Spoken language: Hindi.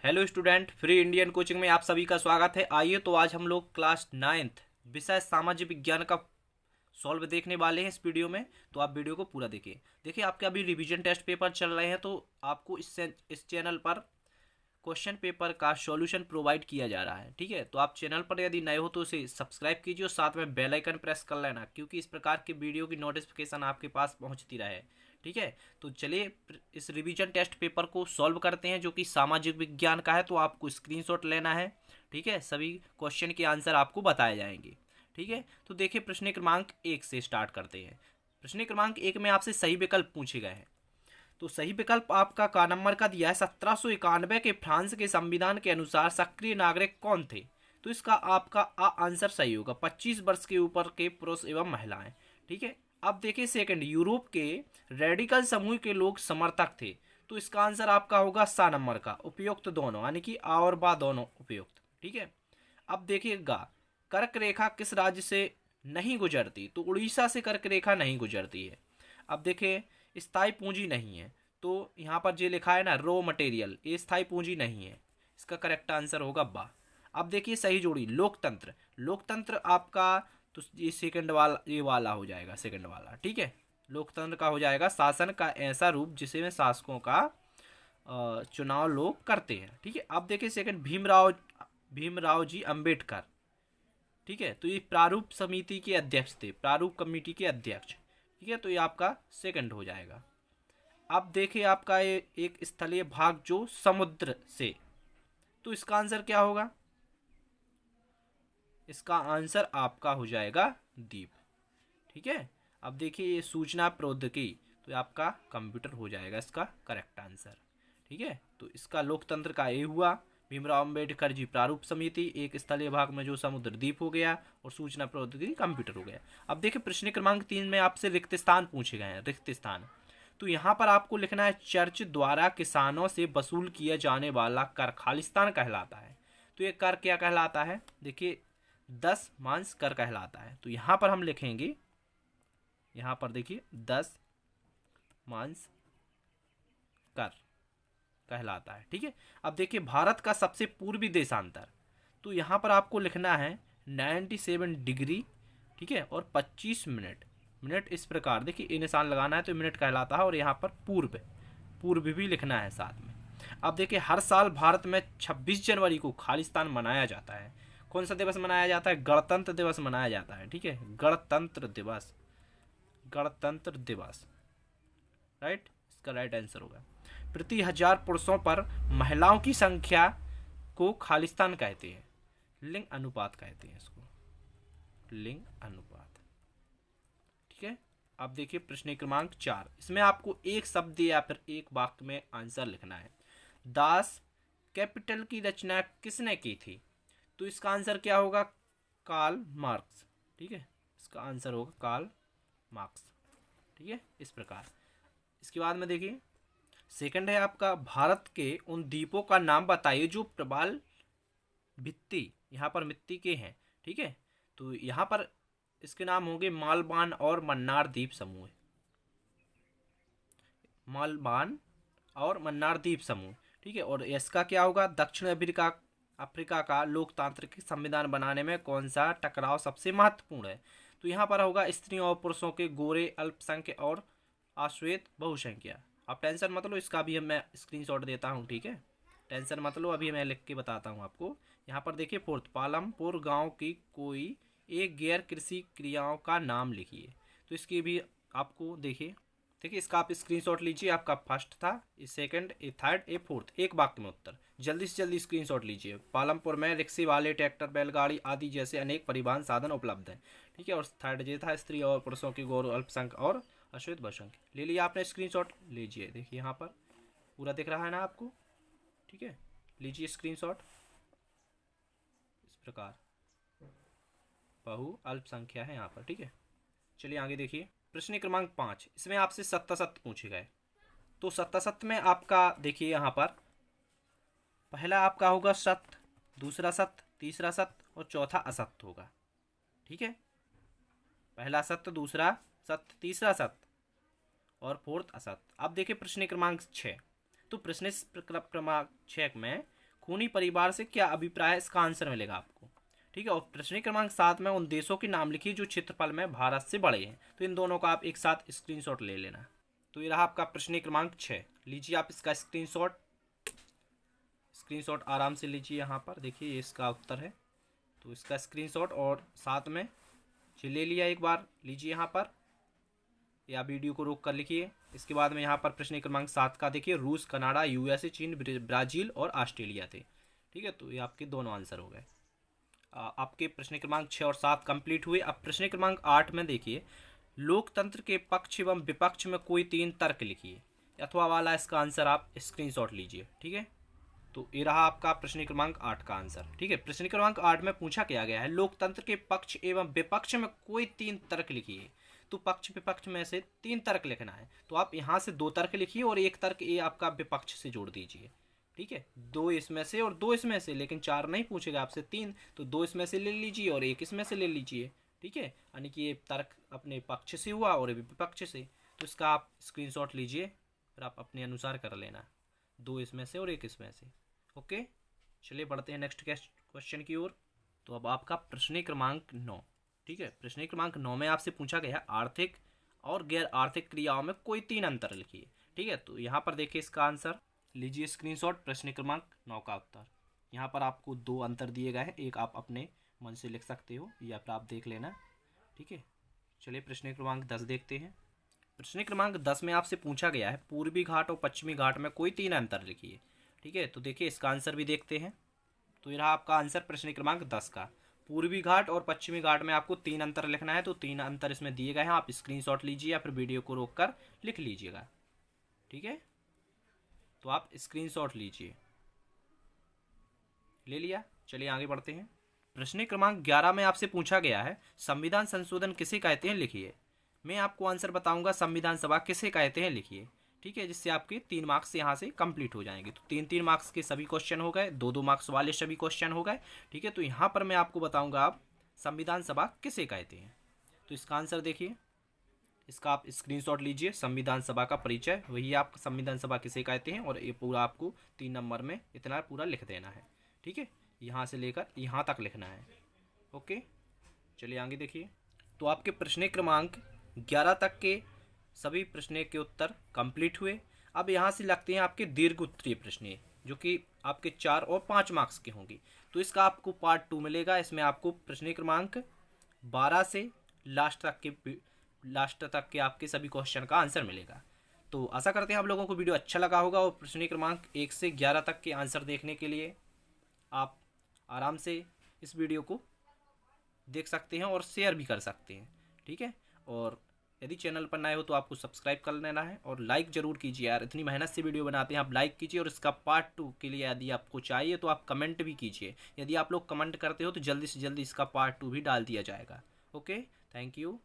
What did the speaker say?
Hello student, free Indian coaching में आप सभी का स्वागत है। आइए तो आज हम लोग क्लास 9th विषय सामाजिक विज्ञान का सॉल्व देखने वाले हैं इस वीडियो में। तो आप वीडियो को पूरा देखिए। देखिए, आपके अभी रिवीजन टेस्ट पेपर चल रहे हैं, तो आपको इस चैनल पर क्वेश्चन पेपर का सॉल्यूशन प्रोवाइड किया जा रहा है। ठीक है, तो आप चैनल पर यदि नए हो तो इसे सब्सक्राइब कीजिए और साथ में बेल आइकन प्रेस कर लेना, क्योंकि इस प्रकार के वीडियो की नोटिफिकेशन आपके पास पहुंचती रहे। ठीक है, तो चलिए इस रिवीजन टेस्ट पेपर को सॉल्व करते हैं, जो कि सामाजिक विज्ञान का है। तो आपको स्क्रीनशॉट लेना है। ठीक है, सभी क्वेश्चन के आंसर आपको बताए जाएंगे। ठीक है, तो देखिए प्रश्न क्रमांक 1 से स्टार्ट करते हैं। प्रश्न क्रमांक 1 में आपसे सही विकल्प पूछे गए हैं। तो सही विकल्प आपका का नंबर का दिया है। 1791 के फ्रांस के संविधान के अनुसार सक्रिय नागरिक कौन थे? तो इसका आपका आंसर सही होगा। 25 वर्ष के ऊपर के पुरुष एवं महिलाएं। ठीक है, अब देखिए सेकंड, यूरोप के रेडिकल समूह के लोग समर्थक थे। तो इसका आंसर आपका होगा सा नंबर का, उपयुक्त दोनों, यानी कि आ और बा दोनों उपयुक्त। ठीक है, अब देखिए गा, कर्क रेखा किस राज्य से नहीं गुजरती? तो उड़ीसा से कर्क रेखा नहीं गुजरती है। अब देखिए, स्थायी पूंजी नहीं है, तो यहाँ पर जो लिखा है ना रॉ मटेरियल, ये स्थायी पूंजी नहीं है। इसका करेक्ट आंसर होगा बा। अब देखिए सही जोड़ी, लोकतंत्र। लोकतंत्र आपका तो ये सेकंड वाला, ये वाला हो जाएगा, सेकंड वाला। ठीक है, लोकतंत्र का हो जाएगा शासन का ऐसा रूप जिसमें शासकों का चुनाव लोग करते हैं। ठीक है, अब देखिए सेकंड, भीमराव जी अंबेडकर। ठीक है, तो ये प्रारूप समिति के अध्यक्ष थे, प्रारूप कमेटी के अध्यक्ष। ठीक है, तो ये आपका सेकंड हो जाएगा। अब देखिए आपका ये एक स्थलीय भाग जो समुद्र से, तो इसका आंसर क्या होगा? इसका आंसर आपका हो जाएगा द्वीप। ठीक है, अब देखिए ये सूचना प्रौद्योगिकी, तो आपका कंप्यूटर हो जाएगा इसका करेक्ट आंसर। ठीक है, तो इसका लोकतंत्र का ये हुआ। भीमराव अंबेडकर जी प्रारूप समिति, एक स्थलीय भाग में जो समुद्र द्वीप हो गया, और सूचना प्रौद्योगिकी कंप्यूटर हो गया। अब देखिए प्रश्न क्रमांक 3 में आपसे रिक्त स्थान पूछे गए हैं। रिक्त स्थान, तो यहाँ पर आपको लिखना है चर्च द्वारा किसानों से वसूल किया जाने वाला कर खालिस्तान कहलाता है। तो ये कर क्या कहलाता है? देखिए 10 मांस कर कहलाता है। तो यहाँ पर हम लिखेंगे, यहाँ पर देखिए 10 मांस कर कहलाता है। ठीक है, अब देखिए भारत का सबसे पूर्वी देशांतर, तो यहाँ पर आपको लिखना है 97 डिग्री। ठीक है, और 25 मिनट। मिनट इस प्रकार देखिए, ये निशान लगाना है तो मिनट कहलाता है, और यहाँ पर पूर्व, पूर्व भी लिखना है साथ में। अब देखिए हर साल भारत में 26 जनवरी को खालिस्तान मनाया जाता है। कौन सा दिवस मनाया जाता है? गणतंत्र दिवस मनाया जाता है। ठीक है, गणतंत्र दिवस, गणतंत्र दिवस। राइट, इसका राइट आंसर होगा। प्रति 1000 पुरुषों पर महिलाओं की संख्या को खालिस्तान कहते हैं। लिंग अनुपात कहते हैं इसको, लिंग अनुपात। ठीक है, अब देखिए प्रश्न क्रमांक 4, इसमें आपको एक शब्द या फिर एक वाक्य में आंसर लिखना है। दास कैपिटल की रचना किसने की थी? तो इसका आंसर क्या होगा? Karl Marx. ठीक है, इसका आंसर होगा कार्ल मार्क्स। ठीक है, इस प्रकार। इसके बाद में देखिए सेकंड है आपका, भारत के उन द्वीपों का नाम बताइए जो प्रबल भित्ति, यहाँ पर मिट्टी के हैं। ठीक है, तो यहाँ पर इसके नाम होंगे मालवान और मन्नार द्वीप समूह। मालवान और मन्नार द्वीप समूह। ठीक है, और इसका क्या होगा? दक्षिण अफ्रीका का लोकतांत्रिक संविधान बनाने में कौन सा टकराव सबसे महत्वपूर्ण है? तो यहाँ पर होगा स्त्रियों और पुरुषों के, गोरे, अल्पसंख्यक और अश्वेत बहुसंख्या। आप टेंशन मत लो, इसका भी मैं स्क्रीनशॉट देता हूँ। ठीक है, टेंशन मत लो, अभी मैं लिख के बताता हूँ आपको। यहाँ पर देखिए फोर्थ, पालमपुर गांव की कोई एक गैर कृषि क्रियाओं का नाम लिखिए। तो इसकी भी आपको देखिए, देखिए इसका आप स्क्रीनशॉट लीजिए। आपका फर्स्ट था, ये सेकंड, ये थर्ड, ये फोर्थ, एक वाक्य में उत्तर। जल्दी से जल्दी स्क्रीनशॉट लीजिए। पालमपुर में रिक्शे वाले, ट्रैक्टर, बैलगाड़ी आदि जैसे अनेक परिवहन साधन उपलब्ध हैं। ठीक है, और थर्ड ये था स्त्री और पुरुषों की, गौर, अल्पसंख्यक और अश्वेत बहुसंख्यक। ले लिया आपने स्क्रीनशॉट, लीजिए। देखिए यहाँ पर पूरा दिख रहा है ना आपको? ठीक है, लीजिए स्क्रीनशॉट इस प्रकार। बहु अल्पसंख्या है यहाँ पर। ठीक है, चलिए आगे देखिए प्रश्न क्रमांक 5, इसमें आपसे सत्ता सत्य पूछे गए। तो सत्ता सत्य में आपका देखिए यहाँ पर पहला आपका होगा सत्य, दूसरा सत्य, तीसरा सत्य और चौथा असत्य होगा। ठीक है, पहला सत्य, दूसरा सत्य, तीसरा सत्य और फोर्थ असत्य। अब देखिए प्रश्न क्रमांक 6, तो प्रश्न क्रमांक 6 में खूनी परिवार से क्या अभिप्राय है, इसका आंसर मिलेगा आपको। ठीक है, और प्रश्न क्रमांक 7 में उन देशों के नाम लिखिए जो क्षेत्रफल में भारत से बड़े हैं। तो इन दोनों का आप एक साथ स्क्रीनशॉट ले लेना। तो ये रहा आपका प्रश्न क्रमांक 6। लीजिए आप इसका स्क्रीनशॉट आराम से लीजिए। यहाँ पर देखिए ये इसका उत्तर है, तो इसका स्क्रीनशॉट और साथ में ये ले लिया, एक बार लीजिए यहाँ पर, या वीडियो को रोक कर लिखिए। इसके बाद में यहाँ पर प्रश्न क्रमांक 7 का देखिए, रूस, कनाडा, यूएसए, चीन, ब्राज़ील और ऑस्ट्रेलिया थे। ठीक है, तो ये आपके दोनों आंसर हो गए। आपके प्रश्न क्रमांक 6 और 7 कंप्लीट हुए। अब प्रश्न क्रमांक 8 में देखिए, लोकतंत्र के पक्ष एवं विपक्ष में कोई 3 तर्क लिखिए। अथवा वाला इसका आंसर आप स्क्रीनशॉट लीजिए। ठीक है, तो ये रहा आपका प्रश्न क्रमांक 8 का आंसर। ठीक है, प्रश्न क्रमांक 8 में पूछा क्या गया है, लोकतंत्र के पक्ष एवं विपक्ष में कोई 3 तर्क लिखिए। तो पक्ष विपक्ष में से 3 तर्क लिखना है, तो आप यहाँ से 2 तर्क लिखिए और 1 तर्क ये आपका विपक्ष से जोड़ दीजिए। ठीक है, 2 इसमें से और 2 इसमें से, लेकिन 4 नहीं पूछेगा आपसे, 3, तो 2 इसमें से ले लीजिए और 1 इसमें से ले लीजिए। ठीक है, यानी कि ये तर्क अपने पक्ष से हुआ और विपक्ष से। तो इसका आप स्क्रीनशॉट लीजिए, फिर आप अपने अनुसार कर लेना, 2 इसमें से और 1 इसमें से। ओके, चलिए बढ़ते हैं नेक्स्ट क्वेश्चन की ओर। तो अब आपका प्रश्न क्रमांक 9। ठीक है, प्रश्न क्रमांक 9 में आपसे पूछा गया है, आर्थिक और गैर आर्थिक क्रियाओं में कोई 3 अंतर लिखिए। ठीक है, तो यहाँ पर देखिए इसका आंसर लीजिए स्क्रीनशॉट, प्रश्न क्रमांक 9 का उत्तर। यहाँ पर आपको 2 अंतर दिए गए हैं, एक आप अपने मन से लिख सकते हो या फिर आप देख लेना। ठीक है, चलिए प्रश्न क्रमांक 10 देखते हैं। प्रश्न क्रमांक 10 में आपसे पूछा गया है, पूर्वी घाट और पश्चिमी घाट में कोई 3 अंतर लिखिए। ठीक है, तो देखिए इसका आंसर भी देखते हैं। तो ये रहा आपका आंसर प्रश्न क्रमांक 10 का, पूर्वी घाट और पश्चिमी घाट में आपको 3 अंतर लिखना है। तो 3 अंतर इसमें दिए गए हैं, आप स्क्रीनशॉट लीजिए या फिर वीडियो को रोककर लिख लीजिएगा। ठीक है, तो आप स्क्रीनशॉट लीजिए, ले लिया। चलिए आगे बढ़ते हैं। प्रश्न क्रमांक 11 में आपसे पूछा गया है, संविधान संशोधन किसे कहते हैं लिखिए। मैं आपको आंसर बताऊंगा, संविधान सभा किसे कहते हैं लिखिए। ठीक है, जिससे आपके 3 मार्क्स यहाँ से कंप्लीट हो जाएंगे। तो 3-3 मार्क्स के सभी क्वेश्चन हो गए, 2-2 मार्क्स वाले सभी क्वेश्चन हो गए। ठीक है, तो यहाँ पर मैं आपको बताऊंगा आप संविधान सभा किसे कहते हैं। तो इसका आंसर देखिए, इसका आप स्क्रीनशॉट लीजिए, संविधान सभा का परिचय, वही आप संविधान सभा किसे कहते हैं, और ये पूरा आपको 3 नंबर में इतना पूरा लिख देना है। ठीक है, यहाँ से लेकर यहाँ तक लिखना है। ओके, चलिए आगे देखिए। तो आपके प्रश्न क्रमांक 11 तक के सभी प्रश्न के उत्तर कंप्लीट हुए। अब यहाँ से लगते हैं आपके दीर्घ उत्तरीय प्रश्न, जो कि आपके 4 और 5 मार्क्स के होंगे। तो इसका आपको पार्ट 2 मिलेगा। इसमें आपको प्रश्न क्रमांक 12 से लास्ट तक के आपके सभी क्वेश्चन का आंसर मिलेगा। तो आशा करते हैं आप लोगों को वीडियो अच्छा लगा होगा, और प्रश्न क्रमांक 1 से 11 तक के आंसर देखने के लिए आप आराम से इस वीडियो को देख सकते हैं और शेयर भी कर सकते हैं। ठीक है, और यदि चैनल पर नए हो तो आपको सब्सक्राइब कर लेना है और लाइक ज़रूर कीजिए यार, इतनी मेहनत से वीडियो बनाते हैं, आप लाइक कीजिए। और इसका पार्ट 2 के लिए यदि आपको चाहिए तो आप कमेंट भी कीजिए। यदि आप लोग कमेंट करते हो तो जल्दी से जल्दी इसका पार्ट 2 भी डाल दिया जाएगा। Okay, thank you.